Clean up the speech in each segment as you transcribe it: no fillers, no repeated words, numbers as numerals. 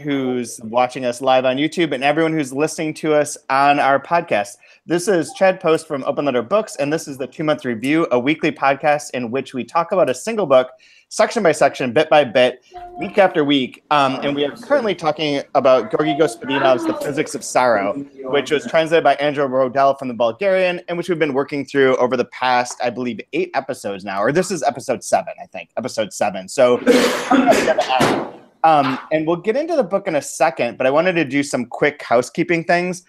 who's watching us live on YouTube and everyone who's listening to us on our podcast. This is Chad Post from Open Letter Books, and this is the 2-Month Review, a weekly podcast in which we talk about a single book, section by section, bit by bit, week after week. And we are currently talking about Georgi Gospodinov's The Physics of Sorrow, which was translated by Andrew Rodel from the Bulgarian, and which we've been working through over the past, I believe, 8 episodes now. Or this is episode 7, I think. Episode 7. So and we'll get into the book in a second, but I wanted to do some quick housekeeping things.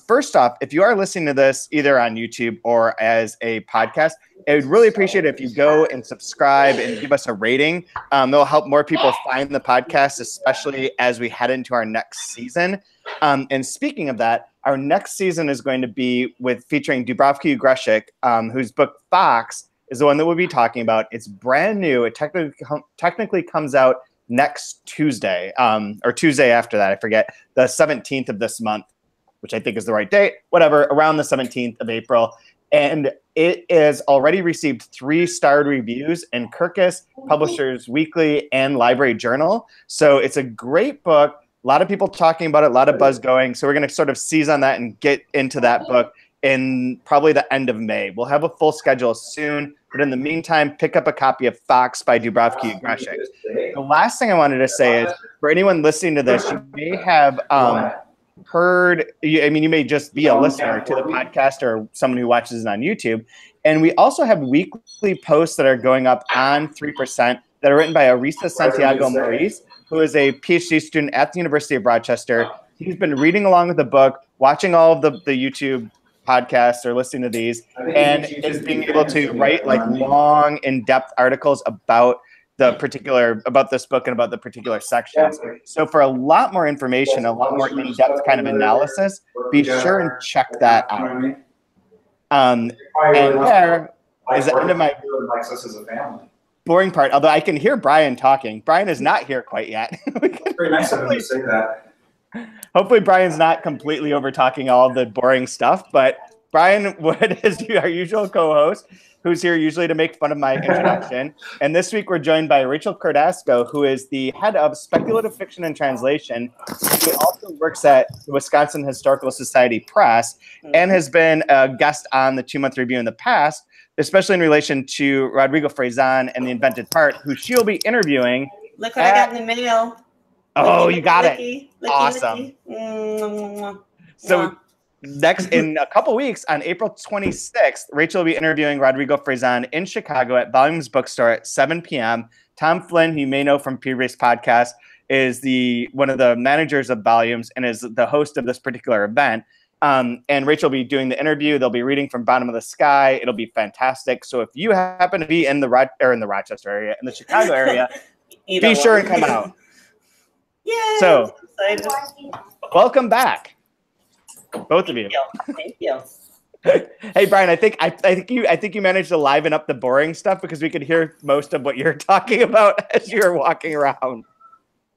First off, if you are listening to this either on YouTube or as a podcast, I would really appreciate it if you go and subscribe and give us a rating. It'll help more people find the podcast, especially as we head into our next season. And speaking of that, our next season is going to be featuring Dubravka Ugrešić, whose book Fox is the one that we'll be talking about. It's brand new. It technically comes out next Tuesday, or Tuesday after that, I forget, the 17th of this month, which I think is the right date, whatever, around the 17th of April. And it has already received 3-starred reviews in Kirkus, Publishers Weekly, and Library Journal. So it's a great book. A lot of people talking about it, a lot of buzz going. So we're going to sort of seize on that and get into that book in probably the end of May. We'll have a full schedule soon. But in the meantime, pick up a copy of Fox by Dubravka Ugrešić. The last thing I wanted to say is, for anyone listening to this, you may have heard, you may just be a listener to the podcast or someone who watches it on YouTube. And we also have weekly posts that are going up on 3% that are written by Arisa Santiago Maurice, who is a PhD student at the University of Rochester. He's been reading along with the book, watching all of the YouTube podcasts or listening to these, and is being able to write like long, in-depth articles about this book and about the particular sections. So for a lot more information, a lot more in-depth kind of analysis, be sure and check that out. And there is the end of my boring part, although I can hear Brian talking. Brian is not here quite yet. Very nice of him to say that. Hopefully Brian's not completely over-talking all of the boring stuff, but Brian Wood is our usual co-host, who's here usually to make fun of my introduction. And this week we're joined by Rachel Cordasco, who is the head of speculative fiction and translation, who also works at the Wisconsin Historical Society Press and has been a guest on the 2-Month Review in the past, especially in relation to Rodrigo Frazan and The Invented Part, who she'll be interviewing. Look what I got in the mail. Oh, licky, you got licky, it. licky, Awesome. Licky. So next, in a couple weeks, on April 26th, Rachel will be interviewing Rodrigo Frazan in Chicago at Volumes Bookstore at 7 p.m. Tom Flynn, who you may know from previous podcasts, is one of the managers of Volumes and is the host of this particular event. And Rachel will be doing the interview. They'll be reading from Bottom of the Sky. It'll be fantastic. So if you happen to be in the Rochester area, in the Chicago area, be sure and come out. Yay! So, welcome back, both of you. Thank you. Hey Brian, I think you managed to liven up the boring stuff because we could hear most of what you're talking about as you were walking around.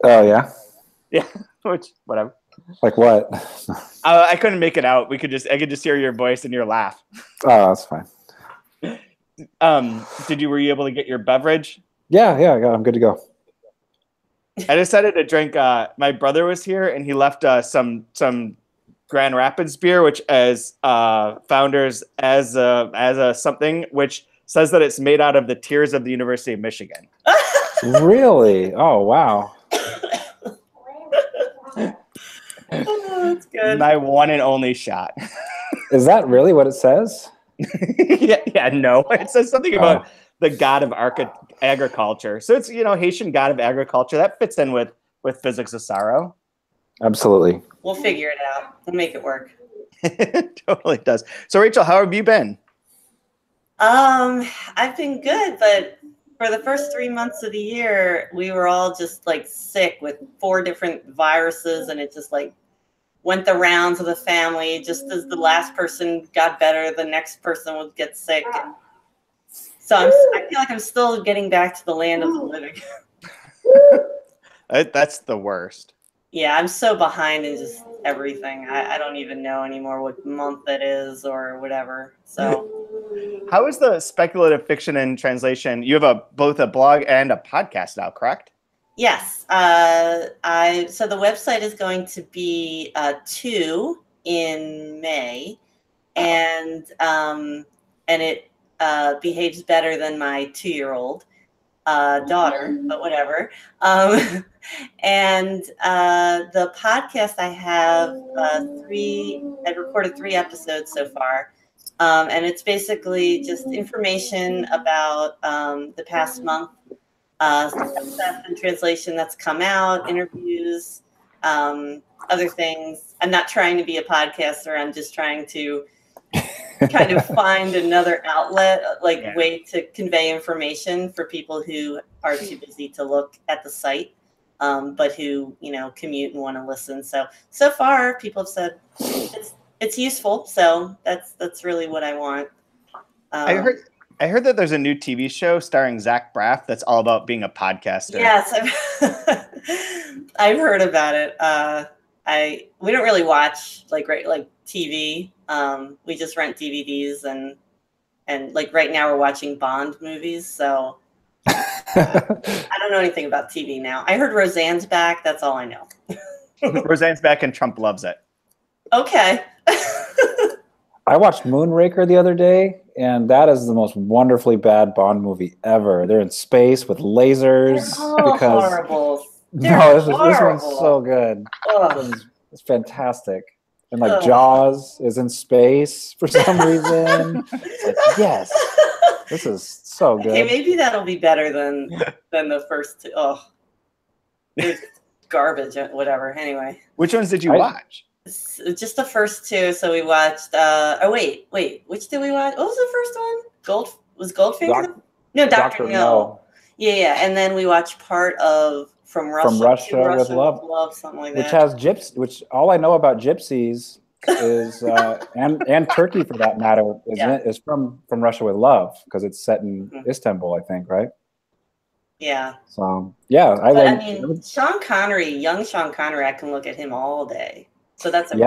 Oh yeah. Yeah. Which whatever. Like what? I couldn't make it out. I could just hear your voice and your laugh. Oh, that's fine. Were you able to get your beverage? Yeah, I'm good to go. I decided to drink. My brother was here, and he left some Grand Rapids beer, which as founders as a something which says that it's made out of the tears of the University of Michigan. Really? Oh wow. Oh, that's good. My one and only shot. Is that really what it says? yeah, no. It says something about the god of agriculture. So it's, Haitian god of agriculture. That fits in with Physics of Sorrow. Absolutely. We'll figure it out. We'll make it work. It totally does. So Rachel, how have you been? I've been good, but for the first 3 months of the year, we were all just like sick with 4 different viruses, and it just like went the rounds of the family. Just as the last person got better, the next person would get sick. So I feel like I'm still getting back to the land of the living. That's the worst. Yeah, I'm so behind in just everything. I don't even know anymore what month it is or whatever. So, how is the speculative fiction and translation? You have both a blog and a podcast now, correct? Yes. So the website is going to be 2 in May, and it behaves better than my 2-year-old daughter, but whatever. And the podcast, I have I've recorded 3 episodes so far. And it's basically just information about the past month, stuff and translation that's come out, interviews, other things. I'm not trying to be a podcaster. I'm just trying to kind of find another outlet, way to convey information for people who are too busy to look at the site, but who, commute and want to listen. So far, people have said it's useful. So that's really what I want. I heard that there's a new TV show starring Zach Braff that's all about being a podcaster. Yes, I've heard about it. We don't really watch like TV. We just rent DVDs and right now we're watching Bond movies. So I don't know anything about TV now. I heard Roseanne's back. That's all I know. Roseanne's back and Trump loves it. Okay. I watched Moonraker the other day, and that is the most wonderfully bad Bond movie ever. They're in space with lasers. They're horrible. This one's so good. It's fantastic. And Jaws is in space for some reason. Yes, this is so good. Okay, maybe that'll be better than the first 2. Oh, it's garbage. Whatever. Anyway, which ones did you watch? Just the first 2. So we watched. Wait. Which did we watch? What was the first one? Goldfinger? No, Dr. No. Yeah. And then we watched part of From Russia with Love, something like that. Which has which all I know about gypsies is and Turkey for that matter is from Russia with Love, because it's set in Istanbul, I think, right? Yeah. So yeah, Sean Connery, young Sean Connery, I can look at him all day. So that's Be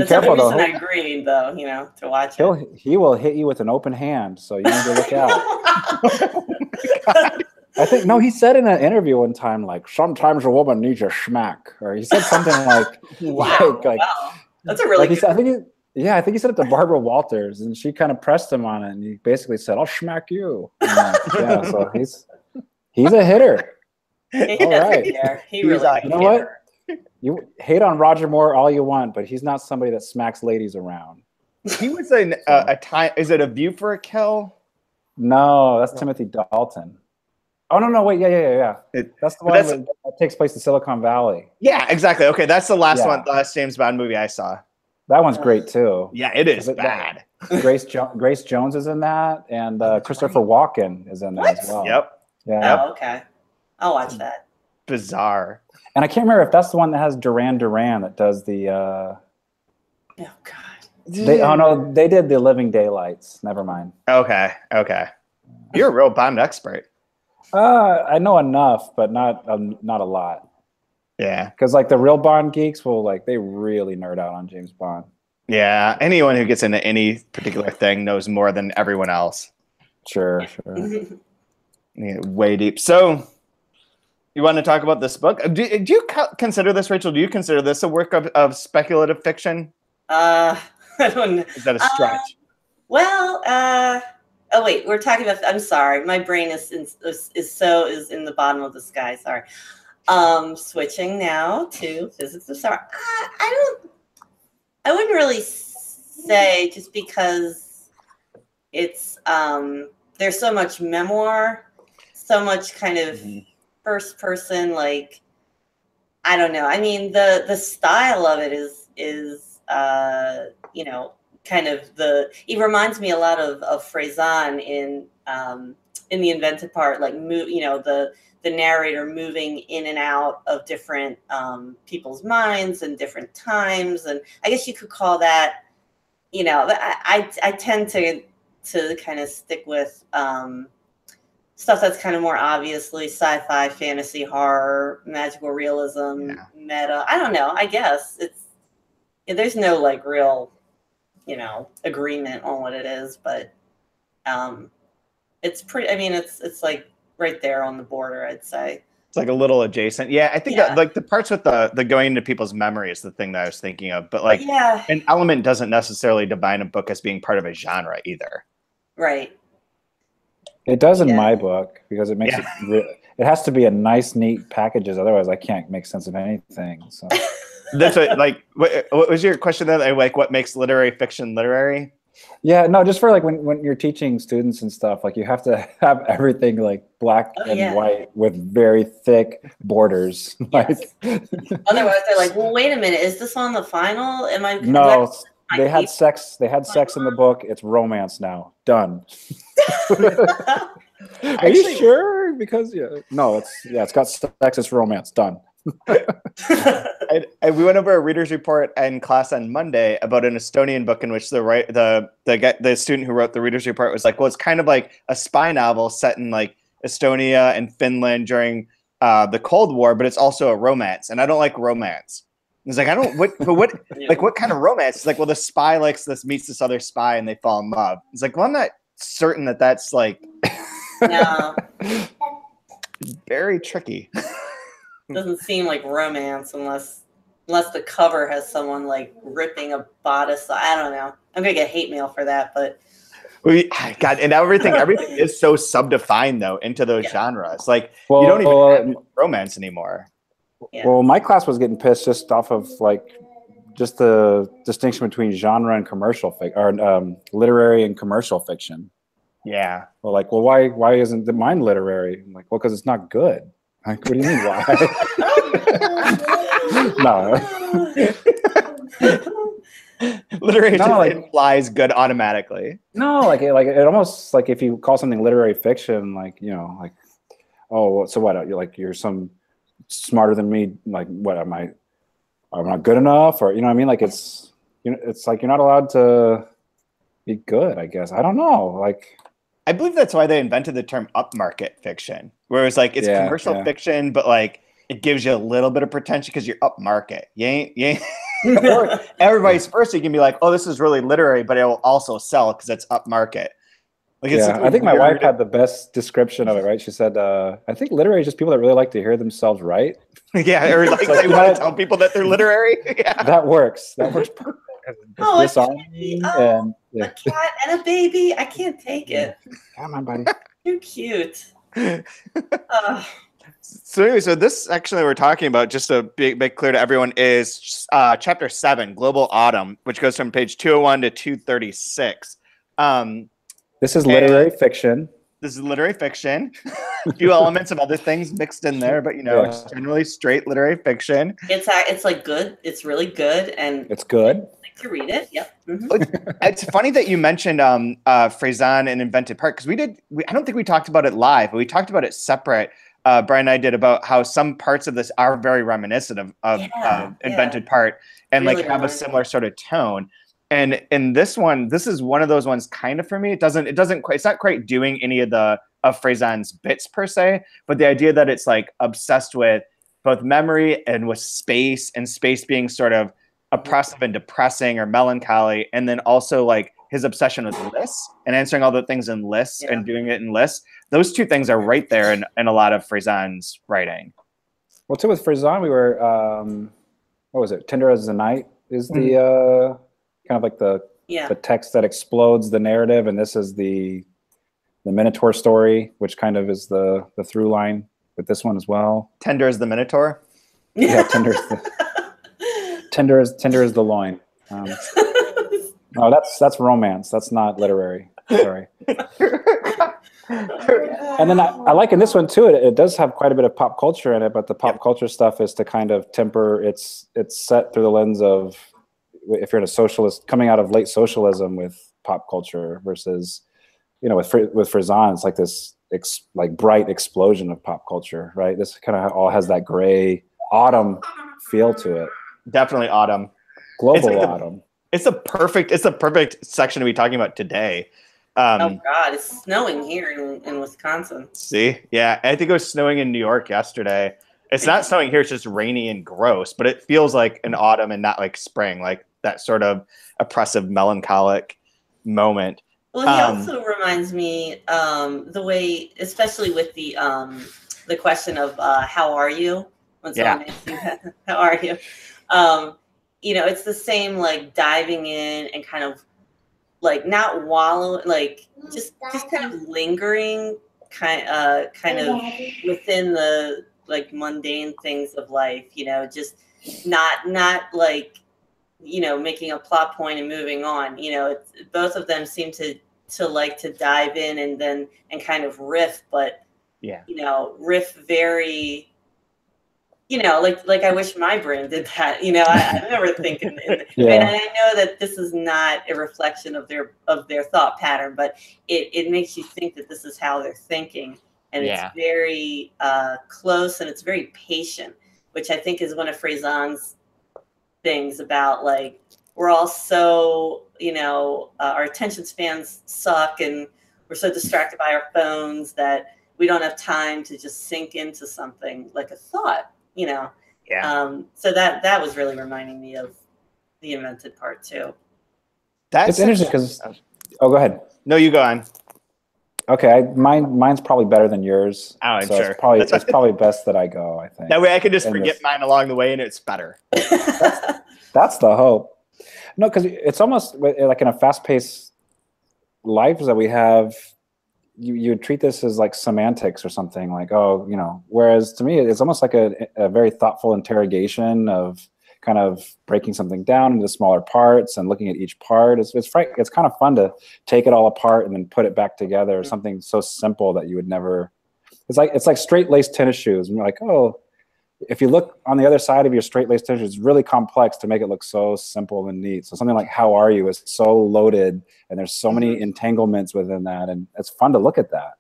careful though. I agreed though, to watch it. He will hit you with an open hand, so you need to look out. I think he said in an interview one time, sometimes a woman needs a schmack, or he said something like, wow. That's a really good. I think he said it to Barbara Walters, and she kind of pressed him on it, and he basically said, "I'll schmack you." So he's a hitter. All right. He really is. You know what? You hate on Roger Moore all you want, but he's not somebody that smacks ladies around. He was a time. Is it A View for a Kill? No, that's Timothy Dalton. Oh no! Wait, yeah. That's the one that takes place in Silicon Valley. Yeah, exactly. Okay, that's the last last James Bond movie I saw. That one's great too. Yeah, it is bad. Grace Jones is in that, and Christopher Walken is in that as well. Yep. Yeah. Oh, okay. I'll watch that. Bizarre. And I can't remember if that's the one that has Duran Duran that does the. Oh God. They did the Living Daylights. Never mind. Okay. You're a real Bond expert. I know enough, but not a lot. Yeah, because the real Bond geeks will they really nerd out on James Bond. Yeah, anyone who gets into any particular thing knows more than everyone else. Sure. Yeah, way deep. So, you want to talk about this book? Do you consider this, Rachel? Do you consider this a work of speculative fiction? I don't know. Is that a stretch? Oh wait, we're talking about. I'm sorry, my brain is in the bottom of the sky. Sorry. Switching now to physics of sorrow. I wouldn't really say, just because it's there's so much memoir, so much kind of first person. I don't know. I mean, the style of it is kind of it reminds me a lot of Frazan in The Invented Part, the narrator moving in and out of different people's minds and different times. And I guess you could call that, I tend to kind of stick with stuff that's kind of more obviously sci-fi, fantasy, horror, magical realism, meta. I don't know. I guess there's no real, agreement on what it is, but it's pretty, I mean, it's right there on the border, I'd say. It's like a little adjacent. Yeah, I think that like the parts with the going into people's memory is the thing that I was thinking of. But like an element doesn't necessarily define a book as being part of a genre either. Right. It does in my book because it makes it has to be a nice, neat packages. Otherwise, I can't make sense of anything. So that's what was your question then? Like, what makes literary fiction literary? Yeah, no, just for like when you're teaching students and stuff, like you have to have everything like black and white with very thick borders. Like, otherwise they're like, well, wait a minute, is this on the final? Am I? No, they had sex. They had sex in the book. It's romance now. Done. Are you sure? Because it's got sex. It's romance. Done. We went over a reader's report in class on Monday about an Estonian book in which the student who wrote the reader's report was like, well, it's kind of like a spy novel set in like Estonia and Finland during the Cold War, but it's also a romance, and I don't like romance. He's like, what kind of romance? It's like, well, the spy likes this, meets this other spy, and they fall in love. It's like, well, I'm not certain that that's like very tricky. Doesn't seem like romance unless the cover has someone like ripping a bodice. I don't know. I'm gonna get hate mail for that, but God, and everything is so subdefined though into those genres. Like you don't even have romance anymore. Yeah. Well, my class was getting pissed just off of like just the distinction between genre and commercial fiction, or literary and commercial fiction. Yeah. Well, like, well, why isn't mine literary? I'm like, well, because it's not good. Like, what do you mean, why? No. Literary implies good automatically. No, like it almost like if you call something literary fiction, like, you know, like, oh, so what? You're some smarter than me. Like, what am I? I'm not good enough, or you know what I mean? Like it's like you're not allowed to be good. I guess I don't know. Like, I believe that's why they invented the term upmarket fiction, where it's like it's commercial fiction, but like it gives you a little bit of pretension because you're upmarket. You ain't. Or everybody's first, you can be like, oh, this is really literary, but it will also sell because it's upmarket. Like, I think my wife had the best description of it, right? She said, I think literary is just people that really like to hear themselves write. Yeah, or like they want to tell people that they're literary. Yeah. That works. That works perfect. Oh, a cat and a baby. I can't take it. Come on, buddy. You're cute. So anyway, so this actually we're talking about, just to make clear to everyone, is chapter 7, Global Autumn, which goes from page 201 to 236. This is literary fiction. This is literary fiction. A few elements of other things mixed in there, but it's generally straight literary fiction. It's like good. It's really good, and it's good. I like to read it. Yep. Mm-hmm. It's funny that you mentioned Frazan and Invented Part, because I don't think we talked about it live, but we talked about it separate. Brian and I did, about how some parts of this are very reminiscent of Invented Part, and really like have a similar sort of tone. And in this one, this is one of those ones kind of for me. It's not quite doing any of Frazan's bits per se, but the idea that it's like obsessed with both memory and with space, and space being sort of oppressive and depressing or melancholy, and then also like his obsession with lists and answering all the things in lists and doing it in lists. Those two things are right there in a lot of Frazan's writing. Well, too, with Frazan, we were, what was it? Tender as the Night is the kind of like the text that explodes the narrative, and this is the Minotaur story, which kind of is the through line with this one as well. Tender as the Minotaur? Yeah, tender is the loin. No, that's romance. That's not literary. Sorry. And then I like in this one too, it does have quite a bit of pop culture in it, but the pop culture stuff is to kind of temper, it's set through the lens of, if you're in a socialist, coming out of late socialism with pop culture versus, with Frazan, it's like this like bright explosion of pop culture, right? This kind of all has that gray autumn feel to it. Definitely autumn. Global autumn. It's a perfect section to be talking about today. Oh God, it's snowing here in Wisconsin. See? Yeah, I think it was snowing in New York yesterday. It's not snowing here, it's just rainy and gross, but it feels like an autumn and not like spring, like that sort of oppressive, melancholic moment. Well, he also reminds me the way, especially with the question of how are you when someone asks you how are you, you know, it's the same, like diving in and kind of like not wallow, like just kind of lingering, kind of within the like mundane things of life, you know, just not like, you know, making a plot point and moving on. You know, both of them seem to like to dive in and kind of riff, but you know, riff very, you know, like I wish my brain did that. You know, I remember thinking, and I know that this is not a reflection of their thought pattern, but it makes you think that this is how they're thinking, and it's very close and it's very patient, which I think is one of Frazan's things about, like, we're all so, you know, our attention spans suck and we're so distracted by our phones that we don't have time to just sink into something like a thought, you know. So that was really reminding me of the invented part too. It's interesting because go ahead. No, you go on. Okay, mine's probably better than yours. Oh, I'm so sure. It's probably best that I go, I think. That way I can just forget mine along the way and it's better. That's the hope. No, because it's almost like in a fast-paced life that we have, you treat this as like semantics or something, like, oh, you know, whereas to me, it's almost like a very thoughtful interrogation of kind of breaking something down into smaller parts and looking at each part. It's kind of fun to take it all apart and then put it back together. Something so simple that you would never. It's like straight-laced tennis shoes, and you're like, oh, if you look on the other side of your straight-laced tennis shoes, it's really complex to make it look so simple and neat. So something like "How are you" is so loaded, and there's so many entanglements within that, and it's fun to look at that.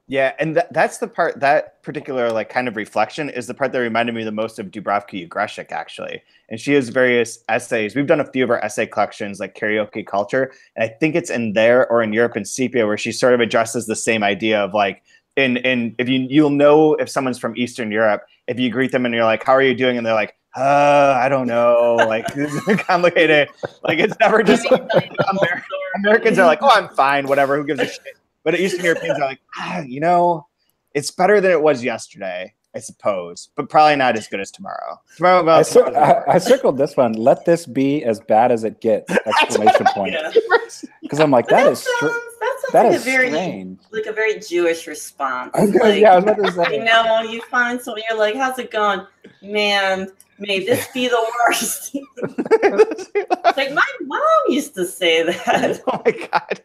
Yeah, and that's the part, that particular like kind of reflection is the part that reminded me the most of Dubravka Ugrešić, actually. And she has various essays. We've done a few of her essay collections, like Karaoke Culture, and I think it's in there or in Europe in Sepia, where she sort of addresses the same idea of like, if you'll know if someone's from Eastern Europe if you greet them and you're like, how are you doing? And they're like, I don't know. Like, this is complicated. Like, it's never just Americans are like, oh, I'm fine, whatever, who gives a shit? But Eastern Europeans are like, you know, it's better than it was yesterday, I suppose, but probably not as good as tomorrow. I circled this one. Let this be as bad as it gets! Exclamation point. Because I'm like, that is strange. Like a very Jewish response. Like, yeah, I was about to say. You know, you find someone, you're like, how's it going? Man, may this be the worst. Like, my mom used to say that. Oh my God.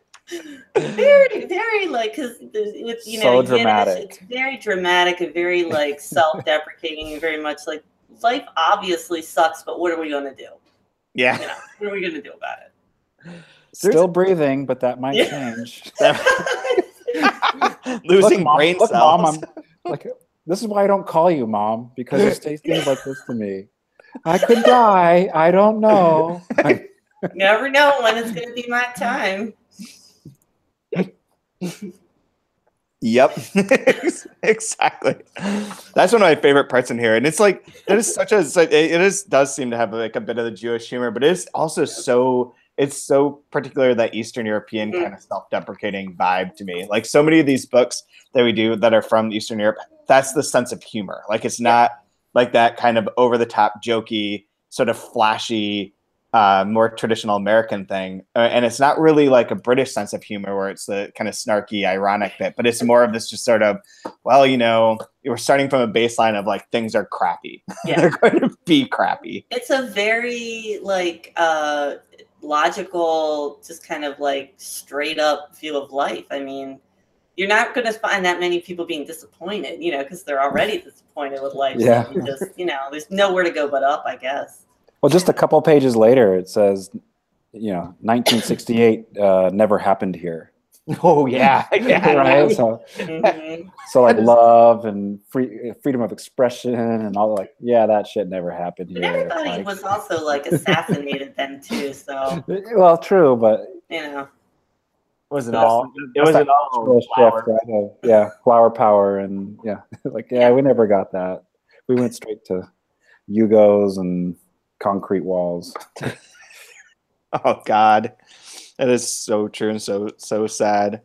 Very, very, like, because with, you know, so dramatic. It's very dramatic and very, like, self-deprecating and very much like, life obviously sucks, but what are we going to do? Yeah. You know, what are we going to do about it? Still breathing, but that might change. Losing brain cells. Mom, I'm like, this is why I don't call you Mom, because you say things like this to me. I could die. I don't know. Never know when it's going to be my time. Yep. Exactly. That's one of my favorite parts in here, and it's like does seem to have like a bit of the Jewish humor, but it's also so particular, that Eastern European kind of self-deprecating vibe to me. Like, so many of these books that we do that are from Eastern Europe, that's the sense of humor. Like, it's not like that kind of over-the-top jokey, sort of flashy, more traditional American thing. And it's not really like a British sense of humor where it's the kind of snarky, ironic bit, but it's more of this just sort of, well, you know, we're starting from a baseline of like, things are crappy. Yeah. They're going to be crappy. It's a very like logical, just kind of like straight up view of life. I mean, you're not going to find that many people being disappointed, you know, because they're already disappointed with life. Yeah. So just, you know, there's nowhere to go but up, I guess. Well, just a couple pages later, it says, you know, 1968 never happened here. Oh yeah, yeah, right. So, so like love and freedom of expression and all, like, yeah, that shit never happened here. But everybody was also like assassinated then too. So, well, true, but you know, it wasn't all flower. Right? Yeah, flower power, and like we never got that. We went straight to Yugos and concrete walls. Oh God, It is so true and so sad.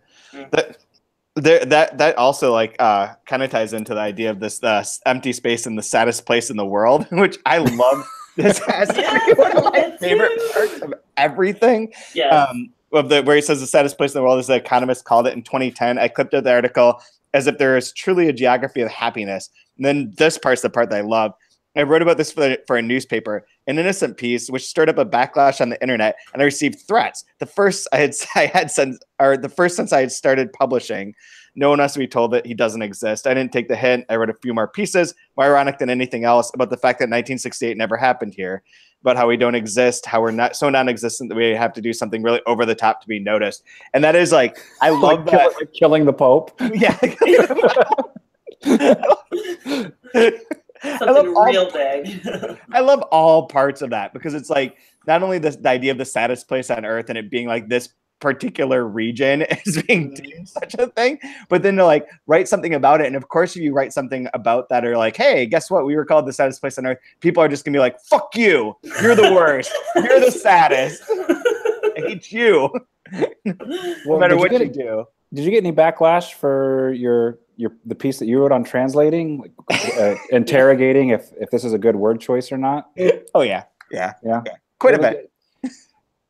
That also like kind of ties into the idea of this empty space in the saddest place in the world, which I love. This has to be one of my favorite parts of everything. Yes. Where he says the saddest place in the world, as the Economist called it in 2010. I clipped out the article as if there is truly a geography of happiness. And then this part's the part that I love. I wrote about this for a newspaper, an innocent piece, which stirred up a backlash on the internet, and I received threats. The first since I had started publishing. No one has to be told that he doesn't exist. I didn't take the hint. I wrote a few more pieces, more ironic than anything else, about the fact that 1968 never happened here, about how we don't exist, how we're not so non-existent that we have to do something really over the top to be noticed. And that is like, I love that. Killing the Pope. Yeah. Something real big. I love all parts of that because it's like not only the idea of the saddest place on earth and it being like this particular region is being deemed such a thing, but then to like write something about it. And of course, if you write something about that or like, hey, guess what? We were called the saddest place on earth. People are just gonna be like, fuck you. You're the worst. You're the saddest. I hate you. No matter what you do. Did you get any backlash for the piece that you wrote on translating, interrogating if this is a good word choice or not? Oh yeah. Quite a bit.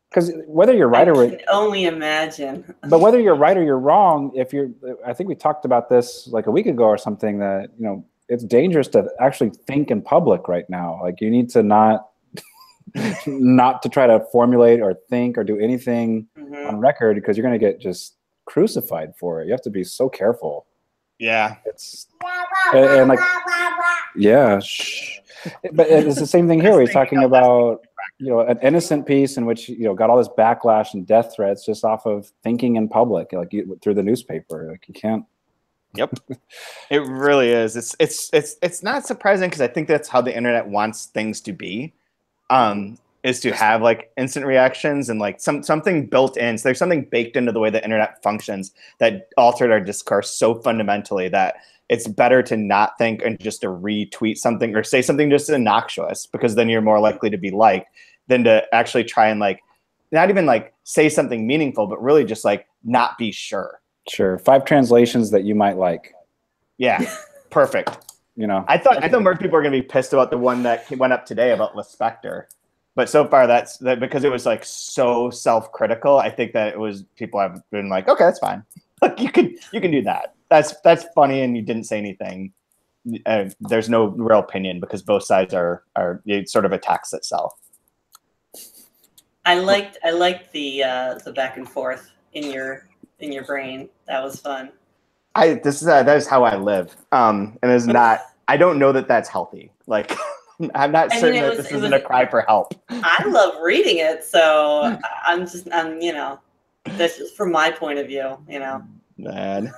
Because whether you're right I can only imagine. But whether you're right or you're wrong, I think we talked about this like a week ago or something, that it's dangerous to actually think in public right now. Like you need to not to try to formulate or think or do anything on record, because you're going to get just crucified for it. You have to be so careful. Yeah. And like, yeah. But it's the same thing here. We're talking about an innocent piece in which got all this backlash and death threats just off of thinking in public, like through the newspaper. Like you can't. Yep, it really is. It's not surprising because I think that's how the internet wants things to be, is to have like instant reactions and like something built in. So there's something baked into the way the internet functions that altered our discourse so fundamentally that it's better to not think and just to retweet something or say something just innocuous, because then you're more likely to be liked than to actually try and like not even like say something meaningful, but really just like not be sure. Sure. 5 translations that you might like. Yeah. Perfect. I thought more people were going to be pissed about the one that went up today about Spectre. But so far that's because it was like so self-critical. I think that people have been like, okay, that's fine. Like you can do that. That's funny, and you didn't say anything. There's no real opinion because both sides are it sort of attacks itself. I liked the back and forth in your brain. That was fun. That is how I live. And it's not. I don't know that that's healthy. Like I'm not certain that this isn't a cry for help. I love reading it, so I'm that's just from my point of view. Man.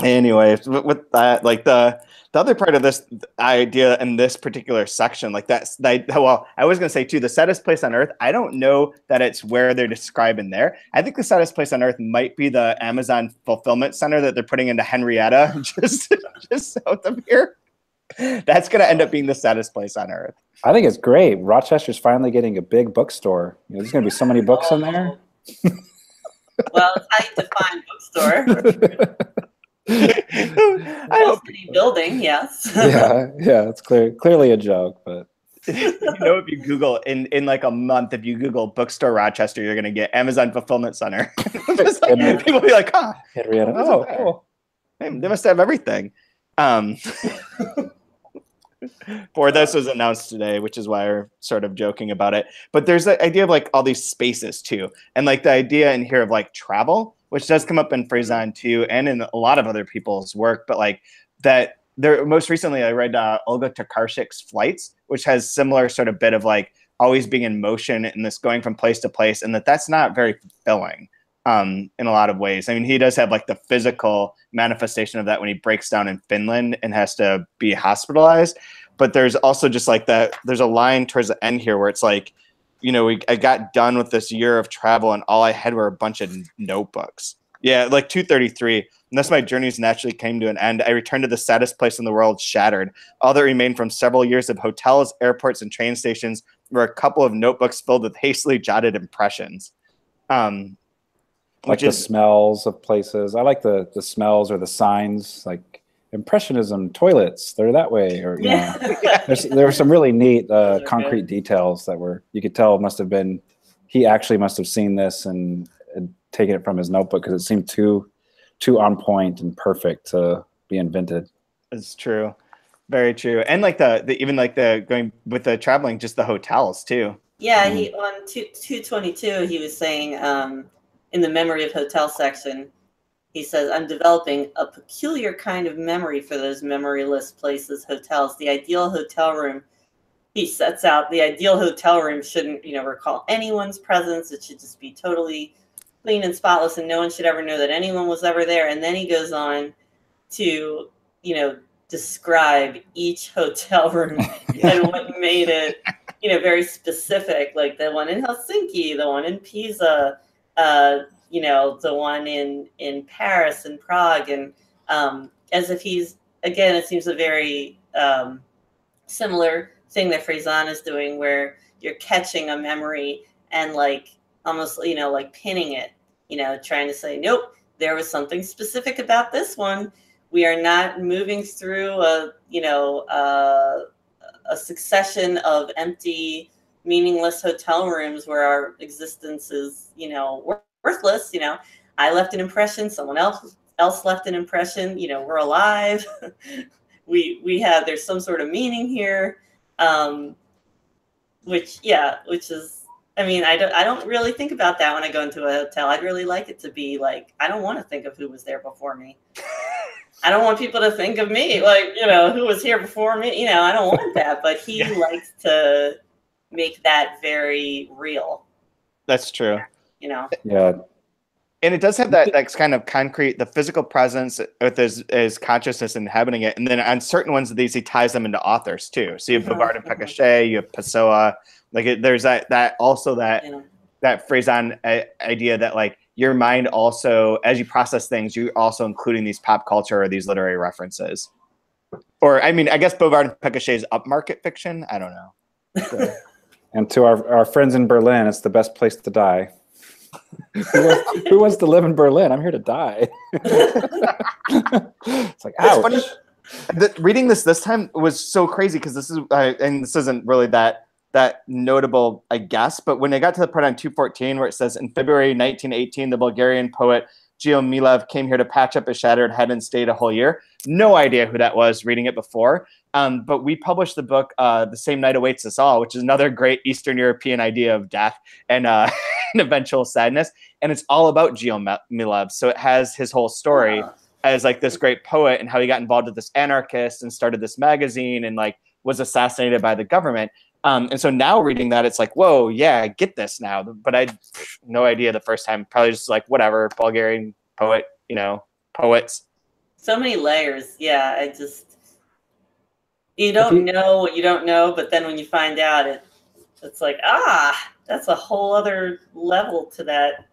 Anyway, with that, like the other part of this idea in this particular section, like I was going to say too, the saddest place on earth, I don't know that it's where they're describing there. I think the saddest place on earth might be the Amazon fulfillment center that they're putting into Henrietta, just south of here. That's going to end up being the saddest place on earth. I think it's great. Rochester's finally getting a big bookstore. There's going to be so many books in there. Well, it's how you define bookstore. Well, city building, yes. yeah, it's clearly a joke, but if you Google in like a month, if you Google bookstore Rochester, you're gonna get Amazon fulfillment center. People will be like, "Huh, Henrietta? Oh, cool. Hey, they must have everything." For this was announced today, which is why we're sort of joking about it. But there's the idea of like all these spaces too, and like the idea in here of like travel, which does come up in Faison too, and in a lot of other people's work. But like that, most recently I read Olga Tokarczuk's Flights, which has similar sort of bit of like always being in motion and this going from place to place, and that's not very fulfilling in a lot of ways. I mean, he does have like the physical manifestation of that when he breaks down in Finland and has to be hospitalized. But there's also just like that. There's a line towards the end here where it's like, I got done with this year of travel and all I had were a bunch of notebooks. Yeah, like 233. Unless my journeys naturally came to an end, I returned to the saddest place in the world, shattered. All that remained from several years of hotels, airports, and train stations were a couple of notebooks filled with hastily jotted impressions. Like the smells of places. I like the smells or the signs, like Impressionism toilets. They're that way, or you know, there were some really neat concrete details that you could tell must have been. He actually must have seen this and taken it from his notebook because it seemed too on point and perfect to be invented. It's true. Very true. And like even like the going with the traveling, just the hotels too. Yeah, he on 222 he was saying in the memory of hotel section, he says, I'm developing a peculiar kind of memory for those memoryless places, hotels. The ideal hotel room, he sets out, the ideal hotel room shouldn't, recall anyone's presence. It should just be totally clean and spotless, and no one should ever know that anyone was ever there. And then he goes on to, describe each hotel room and what made it, very specific, like the one in Helsinki, the one in Pisa, the one in Paris and Prague. And as if he's, again, it seems a very similar thing that Faison is doing, where you're catching a memory and like almost, like pinning it, trying to say, nope, there was something specific about this one. We are not moving through a succession of empty, meaningless hotel rooms where our existence is, worthless. I left an impression, someone else left an impression, we're alive. There's some sort of meaning here. Which is, I don't really think about that when I go into a hotel. I'd really like it to be like, I don't want to think of who was there before me. I don't want people to think of me like, who was here before me. I don't want that, but he likes to make that very real. That's true. Yeah. And it does have that kind of concrete, the physical presence with his consciousness inhabiting it. And then on certain ones of these, he ties them into authors too. So you have Bovard and Pekachet, you have Pessoa. Like there's that Faison idea that like your mind also, as you process things, you're also including these pop culture or these literary references. Or, I guess Bovard and Pekachet is upmarket fiction. I don't know. So. And to our friends in Berlin, it's the best place to die. Who wants to live in Berlin? I'm here to die. It's like, ouch. It's funny. Reading this time was so crazy because this is, and this isn't really that notable, I guess, but when I got to the part on 214 where it says, in February 1918, the Bulgarian poet Geo Milev came here to patch up his shattered head and stayed a whole year. No idea who that was reading it before. But we published the book, The Same Night Awaits Us All, which is another great Eastern European idea of death and eventual sadness. And it's all about Geo Milev. So it has his whole story as like this great poet and how he got involved with this anarchist and started this magazine and like was assassinated by the government. And so now reading that, it's like, whoa, yeah, I get this now. But I had no idea the first time. Probably just like, whatever, Bulgarian poet, poets. So many layers. Yeah, you don't know what you don't know. But then when you find out, it's like, that's a whole other level to that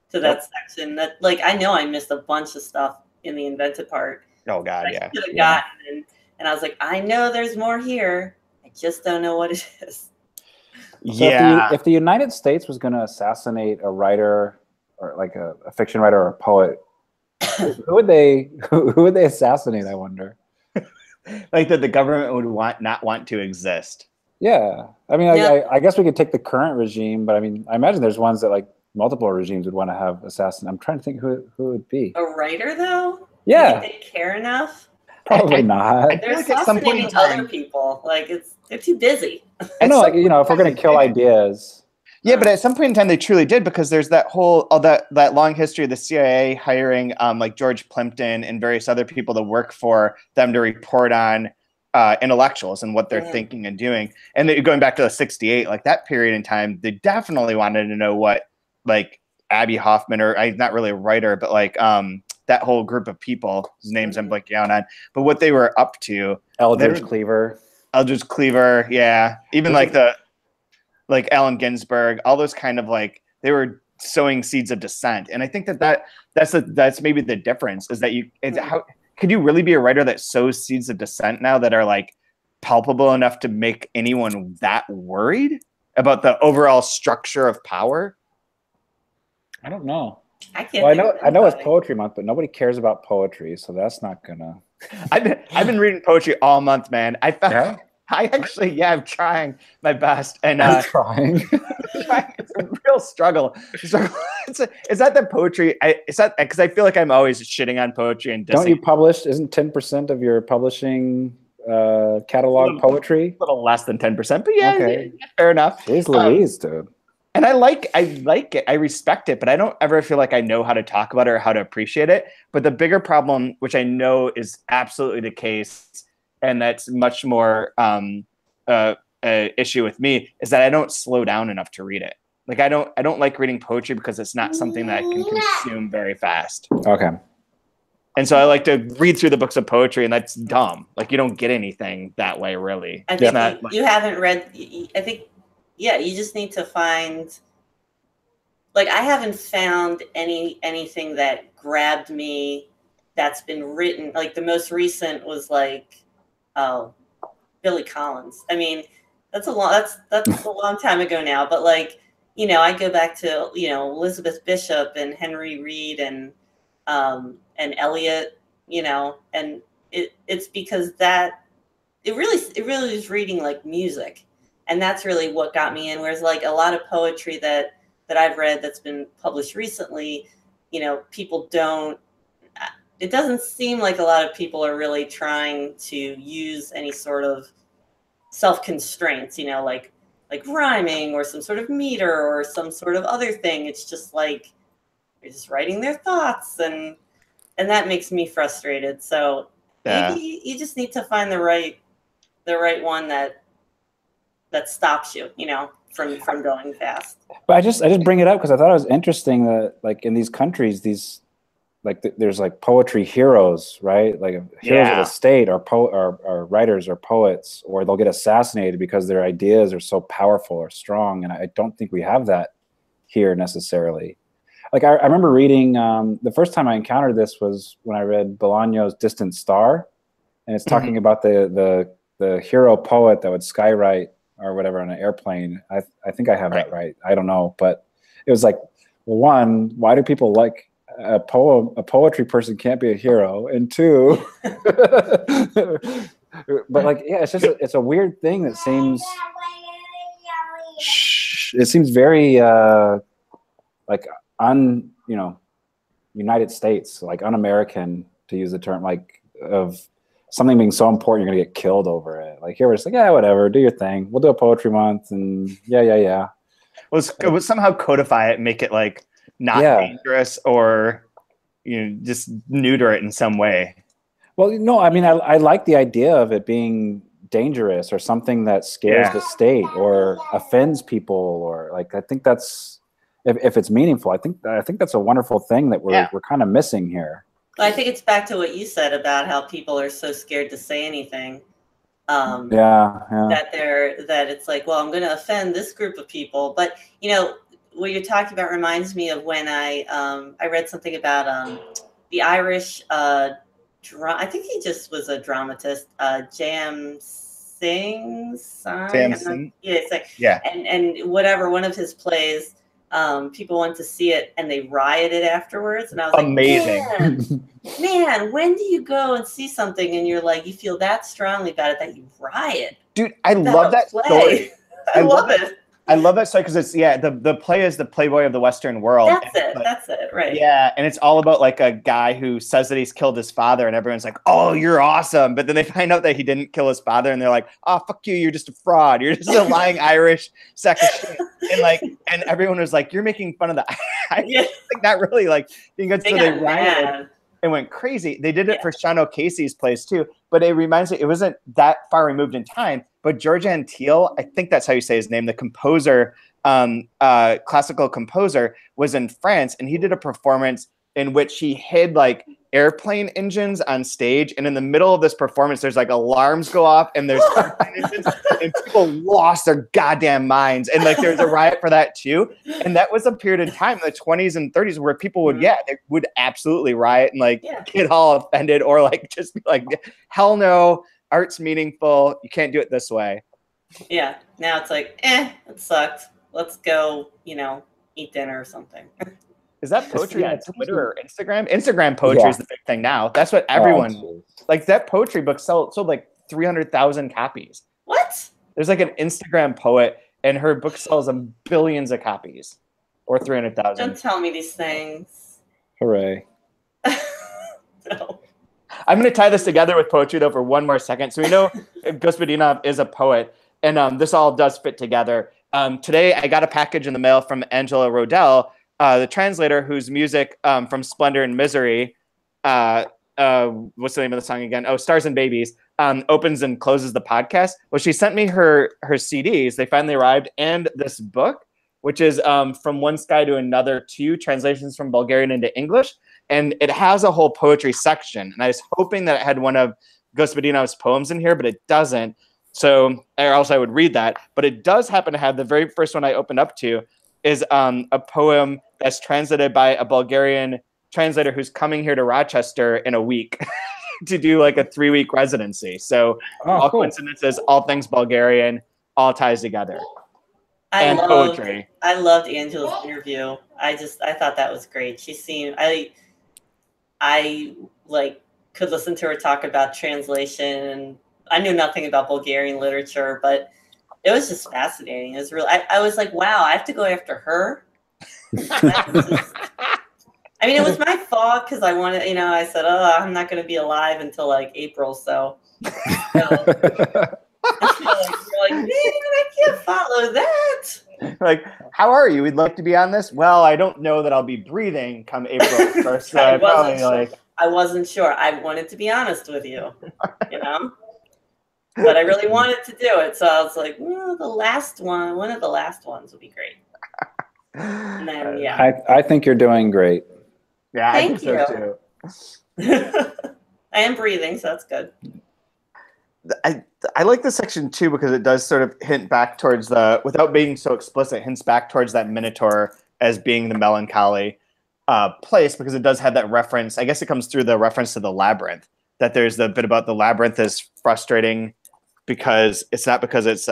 section. That, like, I know I missed a bunch of stuff in the invented part. Oh, God, yeah. I could have gotten, and I was like, I know there's more here. Just don't know what it is. So if the United States was going to assassinate a writer or like a fiction writer or a poet, who would they assassinate? I wonder. Like that the government would not want to exist. Yeah, I guess we could take the current regime, but I imagine there's ones that like multiple regimes would want to have assassin. I'm trying to think who it would be. A writer though? Yeah. Do you think they care enough? Probably not. They're assassinating other people. Like they're too busy. I know, like if we're gonna kill ideas. Yeah, but at some point in time they truly did, because there's that whole that long history of the CIA hiring like George Plimpton and various other people to work for them to report on intellectuals and what they're thinking and doing. And going back to the 68, like that period in time, they definitely wanted to know what like Abby Hoffman, or not really a writer, but like that whole group of people whose names I'm blanking out on, but what they were up to. Eldridge Cleaver, yeah. Even like Allen Ginsberg, all those kind of like, they were sowing seeds of dissent. And I think that's maybe the difference, is that how could you really be a writer that sows seeds of dissent now that are like palpable enough to make anyone that worried about the overall structure of power? I don't know. I can't. Well, I know it's Poetry Month, but nobody cares about poetry, so that's not gonna. I've been reading poetry all month, man. I'm trying my best, and I'm trying. It's a real struggle. Is that the poetry? Is that because I feel like I'm always shitting on poetry and dissing. Don't you publish? Isn't 10% of your publishing catalog poetry? A little less than 10%, but yeah, okay. Yeah, fair enough. Jeez Louise, dude. And I like it. I respect it, but I don't ever feel like I know how to talk about it or how to appreciate it. But the bigger problem, which I know is absolutely the case, and that's much more issue with me, is that I don't slow down enough to read it. Like I don't like reading poetry because it's not something that I can consume very fast. Okay. And so I like to read through the books of poetry, and that's dumb. Like you don't get anything that way, really. I think you haven't read. I think. Yeah, you just need to find, like, I haven't found anything that grabbed me that's been written. Like the most recent was like, Billy Collins. I mean, that's a long time ago now, but like, you know, I go back to, you know, Elizabeth Bishop and Henry Reed and Eliot, you know, and it's because that it really is reading like music. And that's really what got me in. Whereas like a lot of poetry that I've read that's been published recently, you know, it doesn't seem like a lot of people are really trying to use any sort of self-constraints, you know, like rhyming or some sort of meter or some sort of other thing. It's just like, they're just writing their thoughts, and that makes me frustrated. So maybe you just need to find the right one that stops you, you know, from going fast. But I just bring it up because I thought it was interesting that like in these countries, these like there's like poetry heroes, right? Like heroes of the state are writers or poets, or they'll get assassinated because their ideas are so powerful or strong. And I don't think we have that here necessarily. Like I remember reading the first time I encountered this was when I read Bolaño's Distant Star, and it's talking about the hero poet that would skywrite or whatever on an airplane. I think I have that right. I don't know, but it was like, well, one, why do people like a poetry person can't be a hero, and two, but like, yeah, it's just it's a weird thing that seems very like United States, like un-American, to use the term, like of something being so important, you're gonna get killed over it. Like here, we're just like, yeah, whatever, do your thing. We'll do a poetry month, and yeah. Well, somehow codify it, make it like not dangerous, or just neuter it in some way. Well, no, I mean, I like the idea of it being dangerous or something that scares the state or offends people, or like I think that's if it's meaningful. I think that's a wonderful thing that we're kind of missing here. I think it's back to what you said about how people are so scared to say anything. That it's like, well, I'm going to offend this group of people. But what you're talking about reminds me of when I read something about the Irish. I think he just was a dramatist. Jam Singh. And whatever, one of his plays. People went to see it and they rioted afterwards, and I was like, amazing. Man, when do you go and see something and you're like, you feel that strongly about it that you riot? Dude, I love that story. I love it. I love that story because it's the play is the Playboy of the Western world. That's it, right? Yeah, and it's all about like a guy who says that he's killed his father, and everyone's like, "Oh, you're awesome," but then they find out that he didn't kill his father, and they're like, "Oh, fuck you, you're just a fraud, you're just a lying Irish sack of shit," and everyone was like, "You're making fun of the Irish." Like, not really, like being good. So they rioted and went crazy. They did it for Sean O'Casey's plays too, but it reminds me, it wasn't that far removed in time. But George Antheil, I think that's how you say his name, the composer, classical composer, was in France, and he did a performance in which he hid like airplane engines on stage. And in the middle of this performance, there's like alarms go off, and there's airplane engines, and and people lost their goddamn minds. And like, there's a riot for that too. And that was a period of time in the 20s and 30s where people would, they would absolutely riot and like get all offended or like just be like, hell no, art's meaningful. You can't do it this way. Yeah. Now it's like, it sucked. Let's go, eat dinner or something. Is that poetry on Twitter or Instagram? Instagram poetry is the big thing now. That's what everyone like. That poetry book sold like 300,000 copies. What? There's like an Instagram poet, and her book sells billions of copies, or 300,000. Don't tell me these things. Hooray! No. I'm going to tie this together with poetry though for one more second. So we know Gospodinov is a poet, and this all does fit together. Today I got a package in the mail from Angela Rodell, the translator whose music from Splendor and Misery, what's the name of the song again? Oh, Stars and Babies, opens and closes the podcast. Well, she sent me her CDs. They finally arrived, and this book, which is From One Sky to Another, 2 translations from Bulgarian into English. And it has a whole poetry section. And I was hoping that it had one of Gospodinov's poems in here, but it doesn't. So, or else I would read that. But it does happen to have the very first one I opened up to is a poem that's translated by a Bulgarian translator who's coming here to Rochester in a week to do like a 3-week residency. So all coincidences, all things Bulgarian, all ties together. Poetry. I loved Angela's interview. I thought that was great. She seemed, I like could listen to her talk about translation. I knew nothing about Bulgarian literature, but it was just fascinating. It was real. I was like, wow, I have to go after her. I mean, it was my fault because I wanted, I said, oh, I'm not going to be alive until like April. So, you're like, man, I can't follow that. Like, how are you? We'd like to be on this. Well, I don't know that I'll be breathing come April 1st. So I wasn't sure. I wanted to be honest with you, but I really wanted to do it. So I was like, well, one of the last ones will be great. And then, I think you're doing great. Yeah, Thank I think so too. I am breathing, so that's good. I like this section too because it does sort of hint back towards without being so explicit, hints back towards that Minotaur as being the melancholy place, because it does have that reference. I guess it comes through the reference to the labyrinth, that there's the bit about the labyrinth is frustrating because it's not because it's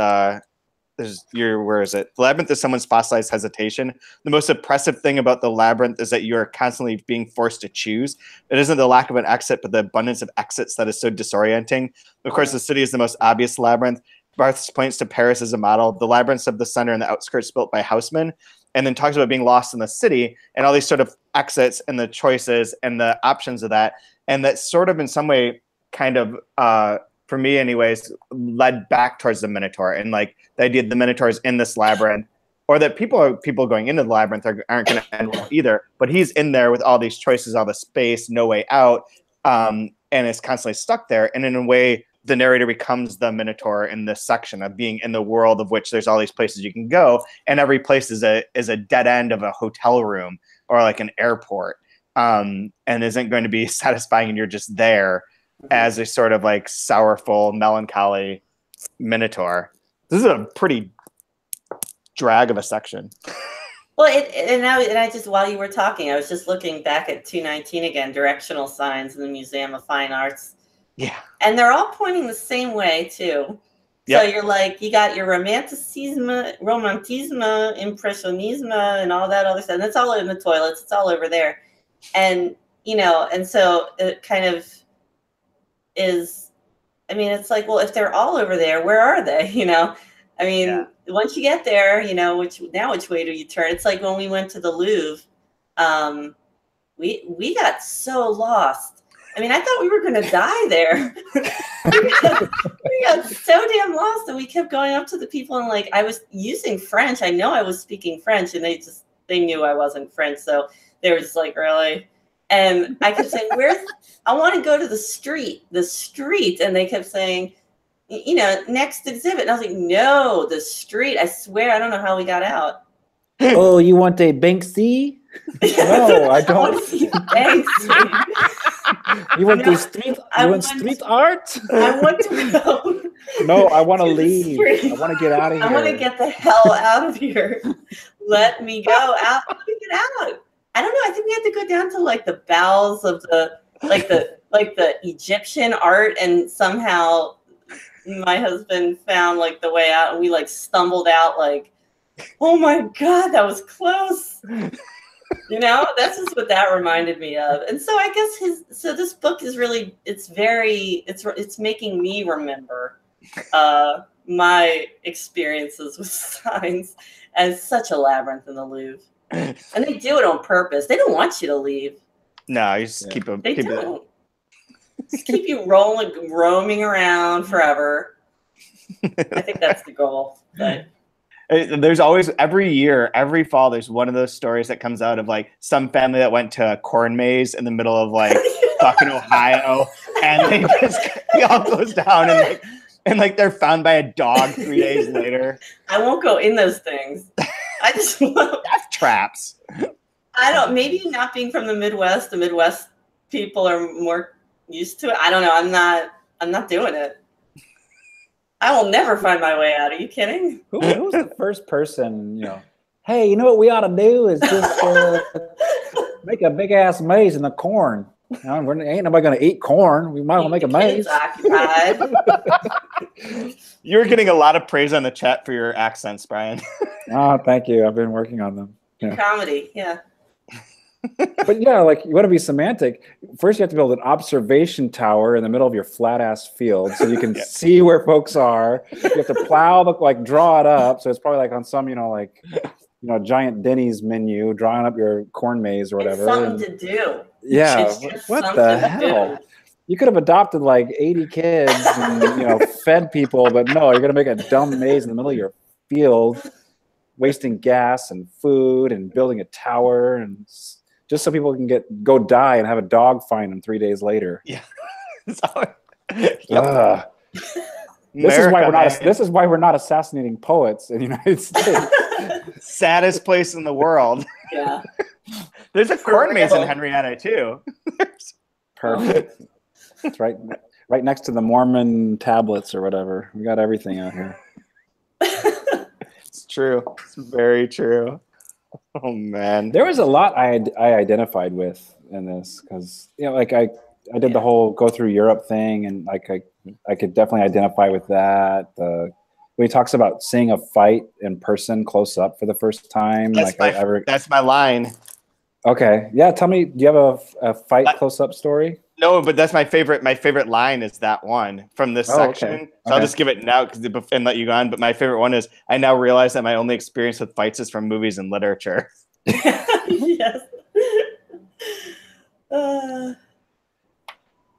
where is it? The labyrinth is someone's fossilized hesitation. The most oppressive thing about the labyrinth is that you are constantly being forced to choose. It isn't the lack of an exit, but the abundance of exits that is so disorienting. Of course, the city is the most obvious labyrinth. Barthes points to Paris as a model. The labyrinths of the center and the outskirts built by Haussmann, and then talks about being lost in the city and all these sort of exits and the choices and the options of that. And that sort of in some way kind of, for me anyways, led back towards the Minotaur, and like the idea that the Minotaur is in this labyrinth, or that people going into the labyrinth aren't going to end well either, but he's in there with all these choices, all the space, no way out, and is constantly stuck there. And in a way, the narrator becomes the Minotaur in this section of being in the world of which there's all these places you can go, and every place is a dead end of a hotel room or like an airport, and isn't going to be satisfying, and you're just there as a sort of like sorrowful, melancholy Minotaur. This is a pretty drag of a section. Well, and I just, while you were talking, I was just looking back at 219 again, directional signs in the Museum of Fine Arts. Yeah. And they're all pointing the same way too. Yep. So you're like, you got your romanticisme, impressionisme, and all that other stuff. And it's all in the toilets. It's all over there. And, and so it kind of is, I mean, it's like, well, if they're all over there, where are they? I mean, once you get there, which way do you turn? It's like when we went to the Louvre, we got so lost. I mean, I thought we were going to die there. we got so damn lost, and we kept going up to the people, and like, I was using French. I know I was speaking French, and they knew I wasn't French. So they were just like, really? And I kept saying, I want to go to the street. And they kept saying, next exhibit. And I was like, no, the street. I swear, I don't know how we got out. Oh, you want a Banksy? No, I don't. I want to see Banksy. You went through street. You went street art. I want to go. No, I want to leave. I want to get out of here. I want to get the hell out of here. Let me go out. Let me get out. I don't know. I think we had to go down to like the bowels of the Egyptian art, and somehow my husband found like the way out, and we like stumbled out like, oh my God, that was close. You know, that's just what that reminded me of. And so I guess this book is really, it's making me remember my experiences with signs as such a labyrinth in the Louvre. And they do it on purpose. They don't want you to leave. No, you just keep them. They don't. Just keep you roaming around forever. I think that's the goal. But there's always, every year, every fall, there's one of those stories that comes out of like some family that went to a corn maze in the middle of like fucking Ohio, and it all goes down, and they're found by a dog 3 days later. I won't go in those things. I just want That's traps. Maybe not being from the Midwest people are more used to it. I don't know. I'm not doing it. I will never find my way out. Are you kidding? Who was the first person, hey, you know what we ought to do is just make a big ass maze in the corn. Ain't nobody going to eat corn. We might as well make a maze. Occupied. You're getting a lot of praise on the chat for your accents, Brian. Oh, thank you. I've been working on them. Comedy, yeah. But yeah, like you want to be semantic. First, you have to build an observation tower in the middle of your flat ass field so you can see where folks are. You have to plow draw it up. So it's probably like on some, giant Denny's menu, drawing up your corn maze or whatever. It's something to do. Yeah. What the hell? You could have adopted like 80 kids and fed people, but no, you're gonna make a dumb maze in the middle of your field, wasting gas and food and building a tower and just so people can go die and have a dog find them 3 days later. Yeah. This is why we're not assassinating poets in the United States. Saddest place in the world. Yeah. There's a corn maze in Henrietta too. Perfect. It's right next to the Mormon tablets or whatever. We got everything out here. It's true. It's very true. Oh man, there was a lot I identified with in this because I did the whole go through Europe thing, and like I could definitely identify with that. When he talks about seeing a fight in person close up for the first time, that's my line. Okay, yeah. Tell me, do you have a fight close up story? No, but that's my favorite. My favorite line is that one from this section. Okay. So I'll just give it now and let you go on. But my favorite one is, I now realize that my only experience with fights is from movies and literature. Yes.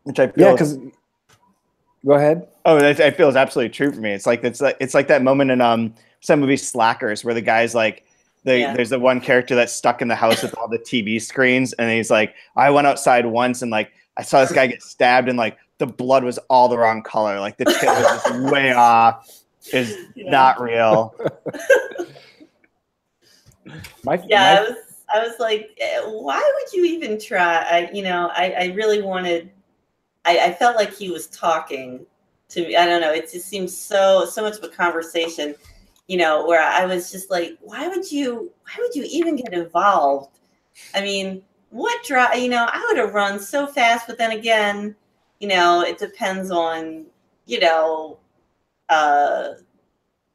Which I feel. Yeah, because. Go ahead. Oh, I feel is absolutely true for me. It's like that moment in some movie Slackers where the guy's like. There's the one character that's stuck in the house with all the TV screens, and he's like, I went outside once and like I saw this guy get stabbed, and like the blood was all the wrong color, like the tip was just way off. Is not real. I was like, why would you even try? I really wanted. I felt like he was talking to me. I don't know. It just seems so much of a conversation. Where I was just like, why would you even get involved? I mean, what drive, I would have run so fast, but then again, it depends on,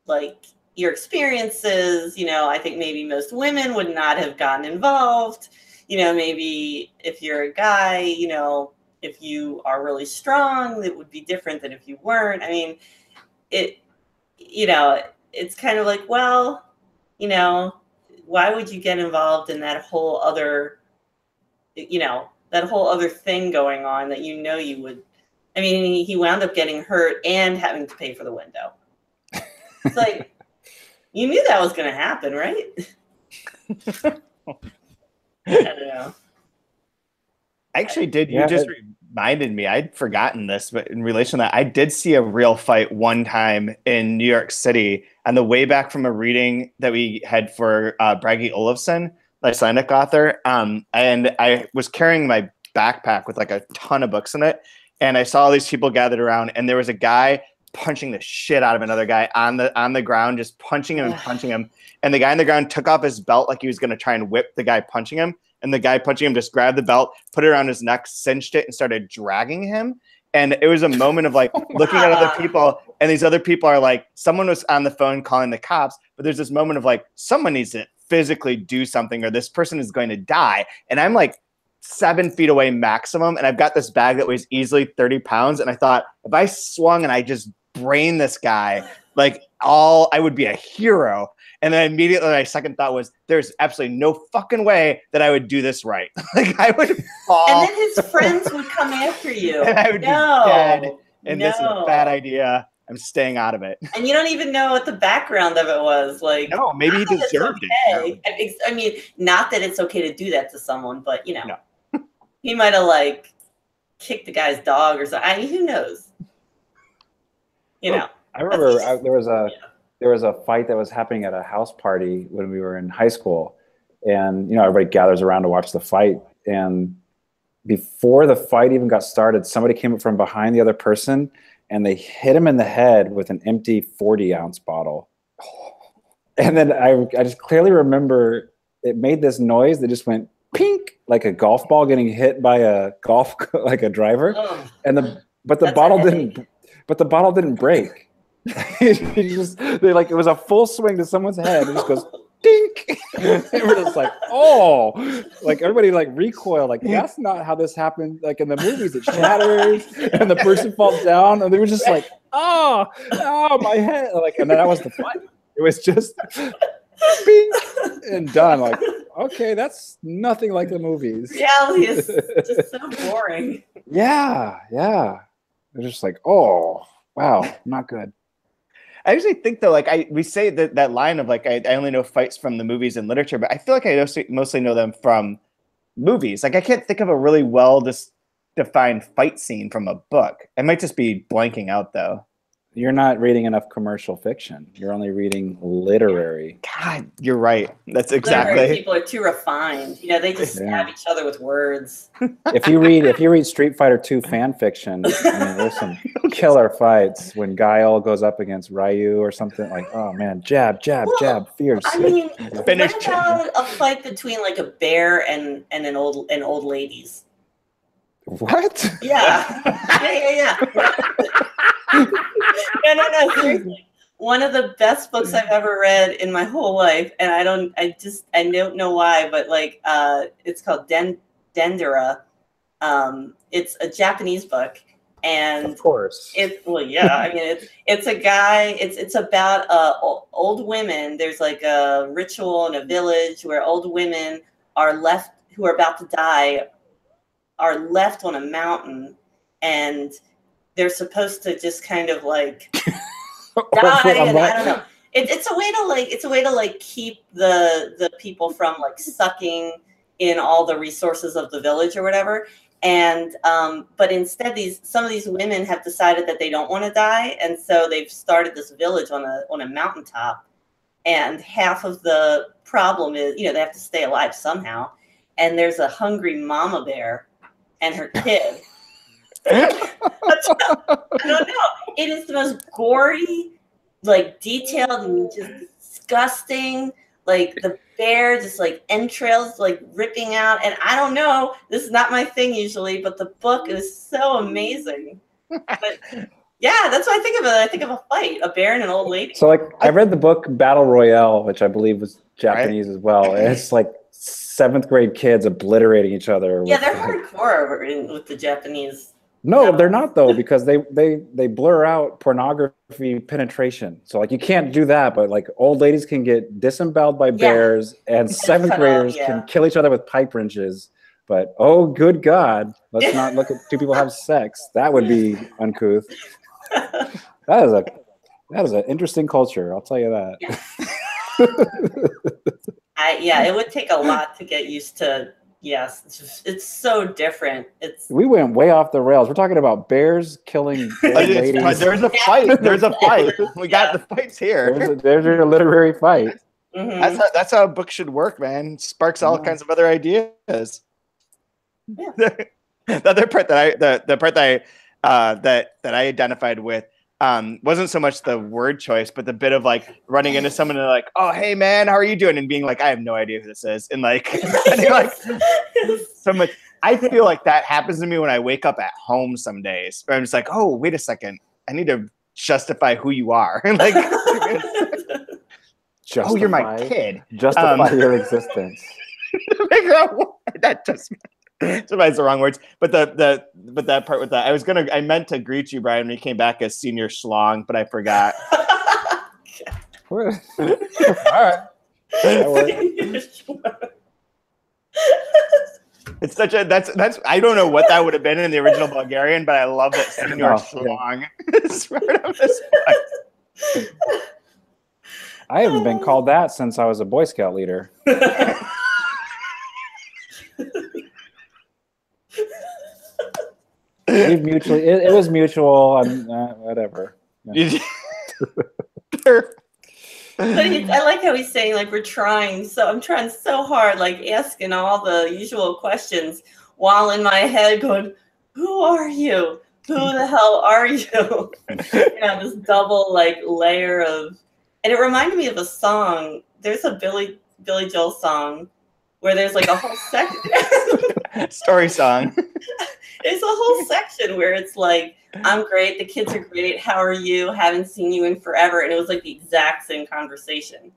like your experiences. I think maybe most women would not have gotten involved. Maybe if you're a guy, if you are really strong, it would be different than if you weren't. I mean, it's kind of like, well, why would you get involved in that whole other, thing going on that you would? I mean, he wound up getting hurt and having to pay for the window. It's like, you knew that was going to happen, right? I don't know. Actually, you just reminded me, I'd forgotten this, but in relation to that, I did see a real fight one time in New York City on the way back from a reading that we had for Bragi Olufsen, the Icelandic author. And I was carrying my backpack with like a ton of books in it. And I saw all these people gathered around, and there was a guy punching the shit out of another guy on the ground, just punching him and punching him. And the guy on the ground took off his belt like he was going to try and whip the guy punching him. And the guy punching him just grabbed the belt, put it around his neck, cinched it, and started dragging him. And it was a moment of like looking at other people, and these other people are like, someone was on the phone calling the cops, but there's this moment of like, someone needs to physically do something, or this person is going to die. And I'm like 7 feet away maximum, and I've got this bag that weighs easily 30 pounds. And I thought, if I swung and I just brain this guy, like I would be a hero. And then immediately my second thought was, there's absolutely no fucking way that I would do this right. Like I would fall. And then his friends would come after you. And I would be dead. And this is a bad idea. I'm staying out of it. And you don't even know what the background of it was. Like, no, maybe he deserved it. I mean, not that it's okay to do that to someone, but you know, he might have like kicked the guy's dog or something. I mean, who knows? You know. I remember there was a fight that was happening at a house party when we were in high school, and everybody gathers around to watch the fight. And before the fight even got started, somebody came up from behind the other person, and they hit him in the head with an empty 40-ounce bottle. And then I just clearly remember it made this noise that just went pink, like a golf ball getting hit by a like a driver. But the bottle didn't break. It was a full swing to someone's head. It just goes dink. And we're just like, oh, like everybody like recoiled, like that's not how this happened. Like in the movies, it shatters and the person falls down, and they were just like, oh, my head. Like, and then that was the fight. It was just bing and done. Like, okay, that's nothing like the movies. Reality is just so boring. Yeah. They're just like, oh, wow, not good. I usually think though, like we say that line of like, I only know fights from the movies and literature, but I feel like I mostly know them from movies. Like I can't think of a really well defined fight scene from a book. I might just be blanking out though. You're not reading enough commercial fiction. You're only reading literary. God, you're right. That's exactly. Literary people are too refined. They just stab each other with words. If you read Street Fighter 2 fan fiction, I mean, there's some killer fights when Guile goes up against Ryu or something. Like, oh man, jab, fierce. I mean, what about a fight between like a bear and old ladies? What? Yeah. No, seriously. One of the best books I've ever read in my whole life, and I don't know why, but like it's called Dendera. It's a Japanese book, and of course, it's a guy. It's about old women. There's like a ritual in a village where old women who are about to die are left on a mountain, and they're supposed to just kind of like die. And I don't know. It's a way to keep the people from like sucking in all the resources of the village or whatever. And but instead, some of these women have decided that they don't want to die, and so they've started this village on a mountaintop. And half of the problem is, they have to stay alive somehow. And there's a hungry mama bear and her kid. I don't know. It is the most gory, like detailed and just disgusting. Like the bear, just like entrails, like ripping out. And I don't know. This is not my thing usually, but the book is so amazing. But yeah, that's what I think of it. I think of a fight, a bear and an old lady. So like I read the book Battle Royale, which I believe was Japanese as well. And it's like 7th grade kids obliterating each other. Yeah, they're hardcore with the Japanese. No, they're not though, because they blur out pornography penetration. So like you can't do that, but like old ladies can get disemboweled by bears, and 7th graders can kill each other with pipe wrenches. But oh, good God, let's not look at two people have sex. That would be uncouth. That is an interesting culture. I'll tell you that. Yeah. It would take a lot to get used to. Yes, it's so different. We went way off the rails. We're talking about bears killing ladies. There's a fight. There's a fight. We got the fights here. There's your literary fight. Mm-hmm. That's how a book should work, man. Sparks all kinds of other ideas. Yeah. The other part the part that that I identified with wasn't so much the word choice, but the bit of like running into someone and like, oh, hey man, how are you doing? And being like, I have no idea who this is. And like, like so much. I feel like that happens to me when I wake up at home some days. Where I'm just like, oh, wait a second. I need to justify who you are. Like, oh, you're my kid. Justify your existence. That just sometimes the wrong words. But that part with that, I meant to greet you, Brian, when you came back as Senior Schlong, but I forgot. All right. It's such a that's I don't know what that would have been in the original Bulgarian, but I love that Senior Schlong is part of this one. I haven't been called that since I was a Boy Scout leader. It was mutual. Whatever. Yeah. I like how he's saying, like, I'm trying so hard, like asking all the usual questions while in my head going, who are you? Who the hell are you? This double like layer of, and it reminded me of a song. There's a Billy Joel song where there's like a whole section. Story song. There's a whole section where it's like, I'm great, the kids are great, how are you? Haven't seen you in forever. And it was like the exact same conversation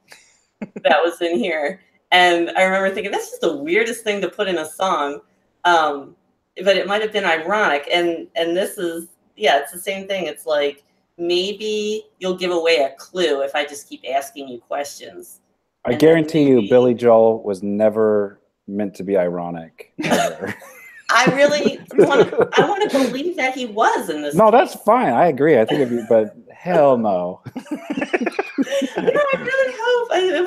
that was in here. And I remember thinking, that's just the weirdest thing to put in a song. But it might have been ironic. And this is, it's the same thing. It's like, maybe you'll give away a clue if I just keep asking you questions. I guarantee you Billy Joel was never meant to be ironic. I really want to believe that he was in this. No, that's fine. I agree. I think but hell no. I really hope it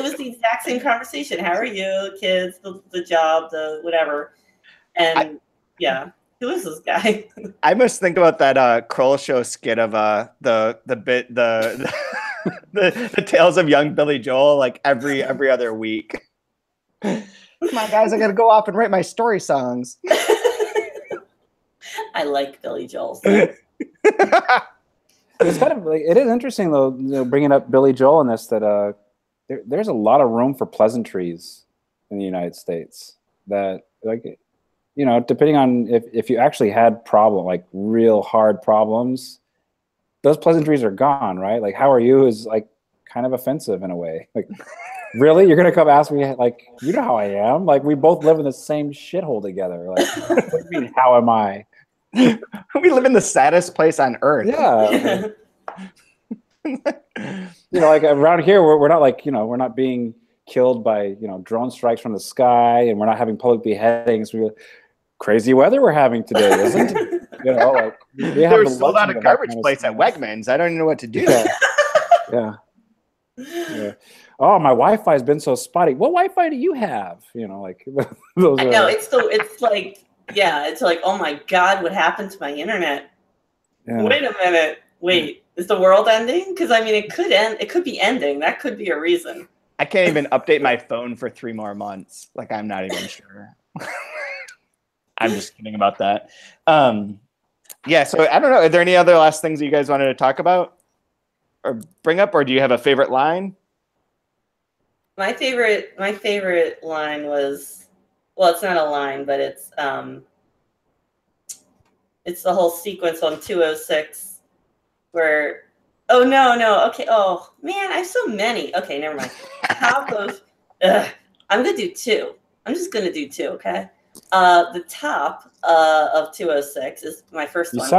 was the exact same conversation. How are you, kids, the job, the whatever. And who is this guy? I must think about that Kroll Show skit of the tales of young Billy Joel like every other week. Come on, guys, I gotta go off and write my story songs. I like Billy Joel. It's kind of like, it is interesting though, bringing up Billy Joel in this, that there's a lot of room for pleasantries in the United States. That, like, depending on if you actually had real hard problems, those pleasantries are gone, right? Like, how are you is like kind of offensive in a way. Like, really? You're going to come ask me, like, you know how I am? Like, we both live in the same shithole together. Like, what do you mean, how am I? We live in the saddest place on earth. Yeah. Like around here, we're not like, we're not being killed by, drone strikes from the sky, and we're not having public beheadings. Crazy weather we're having today, isn't it? Like, we have There's sold out a garbage place at Wegmans. I don't even know what to do. Yeah. Oh, my Wi-Fi has been so spotty. What Wi-Fi do you have? Like those. I know it's like, it's like, oh my God, what happened to my internet? Yeah. Wait a minute. Wait, is the world ending? Because I mean, it could end. It could be ending. That could be a reason. I can't even update my phone for 3 more months. Like, I'm not even sure. I'm just kidding about that. So I don't know. Are there any other last things that you guys wanted to talk about or bring up, or do you have a favorite line? My favorite line was, well, it's not a line, but it's the whole sequence on 206 where, oh no, okay, oh man, I have so many. Okay, never mind. Top of, I'm gonna do 2. I'm just gonna do 2, okay? The top of 206 is my first one. You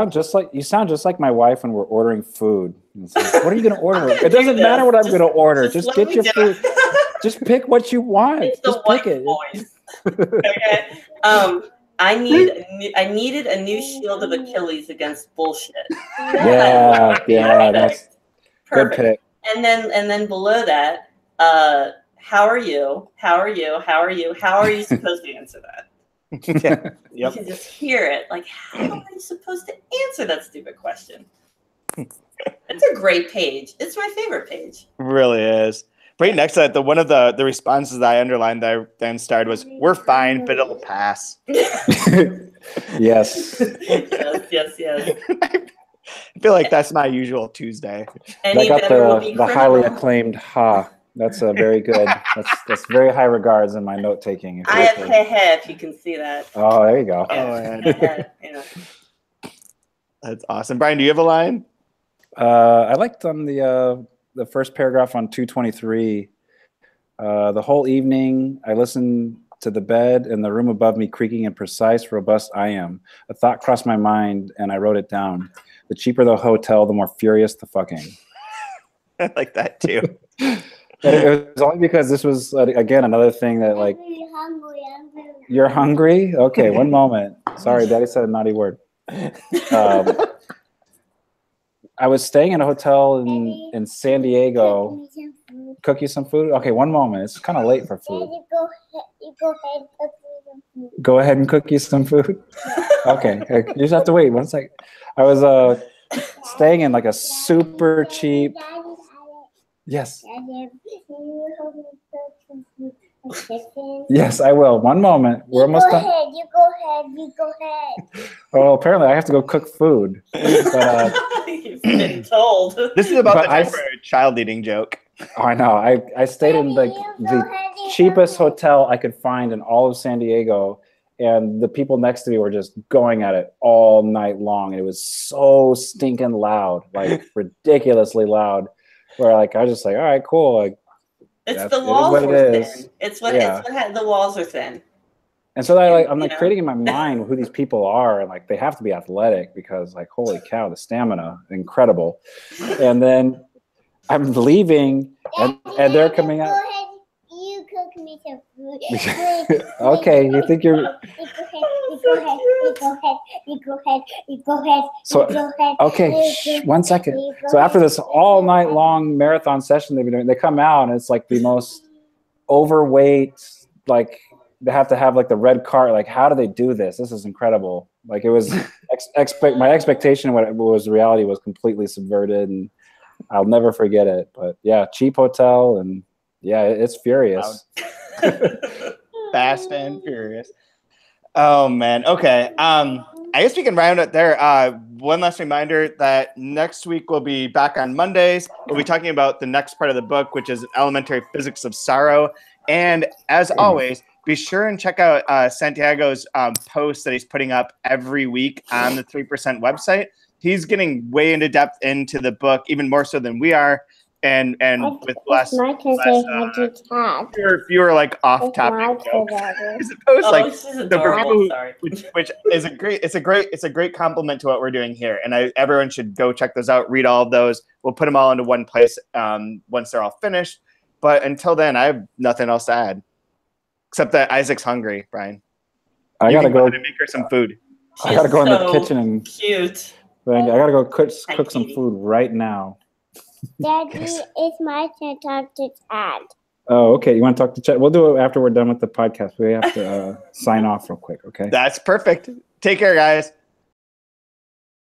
sound just like my wife when we're ordering food. Like, what are you going to order? It doesn't matter what I'm going to order. Just get your food. Just pick what you want. It's just pick it. Voice. Okay. I needed a new shield of Achilles against bullshit. Yeah, that's perfect. Good pick. And then below that, how are you? How are you? How are you? How are you supposed to answer that? Yep. You can just hear it. Like, how am I supposed to answer that stupid question? It's a great page. It's my favorite page. It really is. Right next to that, one of the responses that I underlined that I then starred was, "We're fine, but it'll pass." Yes. yes. I feel like that's my usual Tuesday. Any That got better will be the highly acclaimed ha. That's a very good. That's very high regards in my note taking. I have he, if you can see that. Oh, there you go. Yeah. That's awesome. Brian, do you have a line? I liked on the first paragraph on 223. The whole evening, I listened to the bed and the room above me creaking in precise, robust I am. A thought crossed my mind, and I wrote it down. The cheaper the hotel, the more furious the fucking. I like that too. It was only because this was, again, another thing that, like, you're hungry? Okay, one moment. Sorry, Daddy said a naughty word. I was staying in a hotel in San Diego. Cook you some food? Okay, one moment. It's kind of late for food. Go ahead and cook you some food? Okay, you just have to wait 1 second. I was staying in like a super cheap... Yes. Yes, I will. One moment. We're almost done. You go ahead. Well, apparently I have to go cook food. But, you've been told. This is about the time for a child eating joke. Oh, I know. I stayed in the cheapest hotel I could find in all of San Diego, and the people next to me were just going at it all night long. It was so stinking loud, like ridiculously loud. Where like I was just like, all right, cool. Like, it's the walls what were it thin. is. It's what the walls are thin. And so I'm like creating in my mind who these people are, and like they have to be athletic because like holy cow, the stamina, incredible. And then I'm leaving, and they're coming out. You cook me some food. Okay, you think you're... You go ahead. So, okay, 1 second. So after this all night long marathon session they've been doing, they come out and it's like the most overweight, like they have to have like the red cart. Like, how do they do this? This is incredible. Like it was my expectation of what was reality was completely subverted, and I'll never forget it. But yeah, cheap hotel, and yeah, it's furious. Fast and furious. Oh man. Okay. I guess we can round it there. One last reminder that next week we'll be back on Mondays. We'll be talking about the next part of the book, which is Elementary Physics of Sorrow. And as always, be sure and check out Santiago's posts that he's putting up every week on the 3% website. He's getting way into depth into the book, even more so than we are. And with less fewer like off topic jokes. I suppose like the which is a great compliment to what we're doing here. And everyone should go check those out, read all of those. We'll put them all into one place once they're all finished. But until then, I have nothing else to add. Except that Isaac's hungry, Brian. I gotta go to make her some food. I gotta go in the kitchen and cute. I gotta go cook some food right now. Daddy, it's my turn to talk to Chad. Oh, okay. You want to talk to Chad? We'll do it after we're done with the podcast. We have to sign off real quick, okay? That's perfect. Take care, guys.